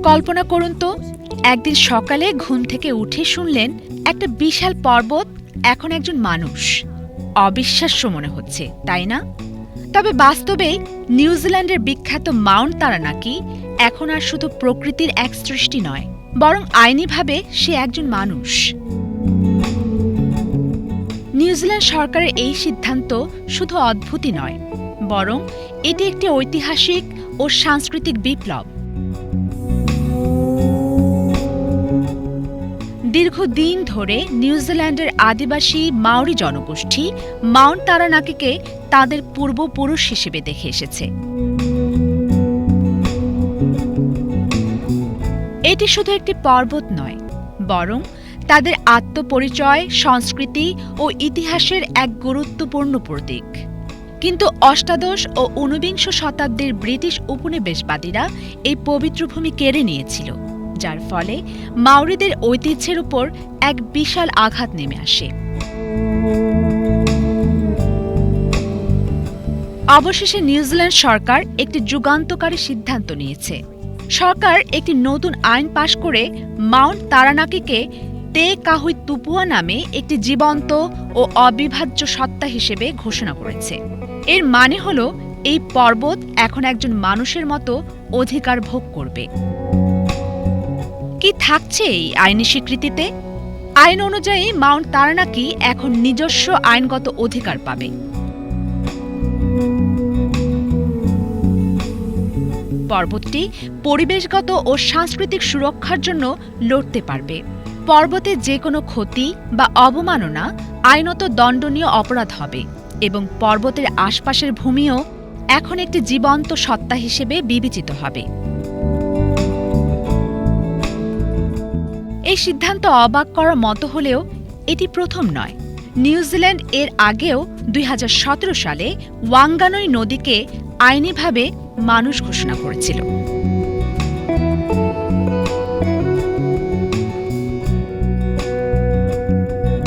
কল্পনা করুন তো, একদিন সকালে ঘুম থেকে উঠে শুনলেন একটা বিশাল পর্বত এখন একজন মানুষ। অবিশ্বাস্য মনে হচ্ছে, তাই না? তবে বাস্তবে নিউজিল্যান্ডের বিখ্যাত মাউন্ট তারানাকি এখন আর শুধু প্রকৃতির এক সৃষ্টি নয়, বরং আইনিভাবে সে একজন মানুষ। নিউজিল্যান্ড সরকারের এই সিদ্ধান্ত শুধু অদ্ভুতই নয়, বরং এটি একটি ঐতিহাসিক ও সাংস্কৃতিক বিপ্লব। দীর্ঘদিন ধরে নিউজিল্যান্ডের আদিবাসী মাওরি জনগোষ্ঠী মাউন্ট তারানাকিকে তাদের পূর্বপুরুষ হিসেবে দেখে এসেছে। এটি শুধু একটি পর্বত নয়, বরং তাদের আত্মপরিচয়, সংস্কৃতি ও ইতিহাসের এক গুরুত্বপূর্ণ প্রতীক। কিন্তু অষ্টাদশ ও ঊনবিংশ শতাব্দীর ব্রিটিশ উপনিবেশবাদীরা এই পবিত্র ভূমি কেড়ে নিয়েছিল, যার ফলে মাওরিদের ঐতিহ্যের উপর এক বিশাল আঘাত নেমে আসে। অবশেষে নিউজিল্যান্ড সরকার একটি যুগান্তকারী সিদ্ধান্ত নিয়েছে। সরকার একটি নতুন আইন পাশ করে মাউন্ট তারানাকিকে তে কাহুই তুপুয়া নামে একটি জীবন্ত ও অবিভাজ্য সত্তা হিসেবে ঘোষণা করেছে। এর মানে হল এই পর্বত এখন একজন মানুষের মতো অধিকার ভোগ করবে। কি থাকছে এই আইনি স্বীকৃতিতে? আইন অনুযায়ী মাউন্ট তারানাকি এখন নিজস্ব আইনগত অধিকার পাবে। পর্বতটি পরিবেশগত ও সাংস্কৃতিক সুরক্ষার জন্য লড়তে পারবে। পর্বতে যে কোনো ক্ষতি বা অবমাননা আইনত দণ্ডনীয় অপরাধ হবে এবং পর্বতের আশপাশের ভূমিও এখন একটি জীবন্ত সত্তা হিসেবে বিবেচিত হবে। এই সিদ্ধান্ত অবাক করার মতো হলেও এটি প্রথম নয়। নিউজিল্যান্ড এর আগেও ২০১৭ সালে ওয়াঙ্গানই নদীকে আইনিভাবে মানুষ ঘোষণা করেছিল।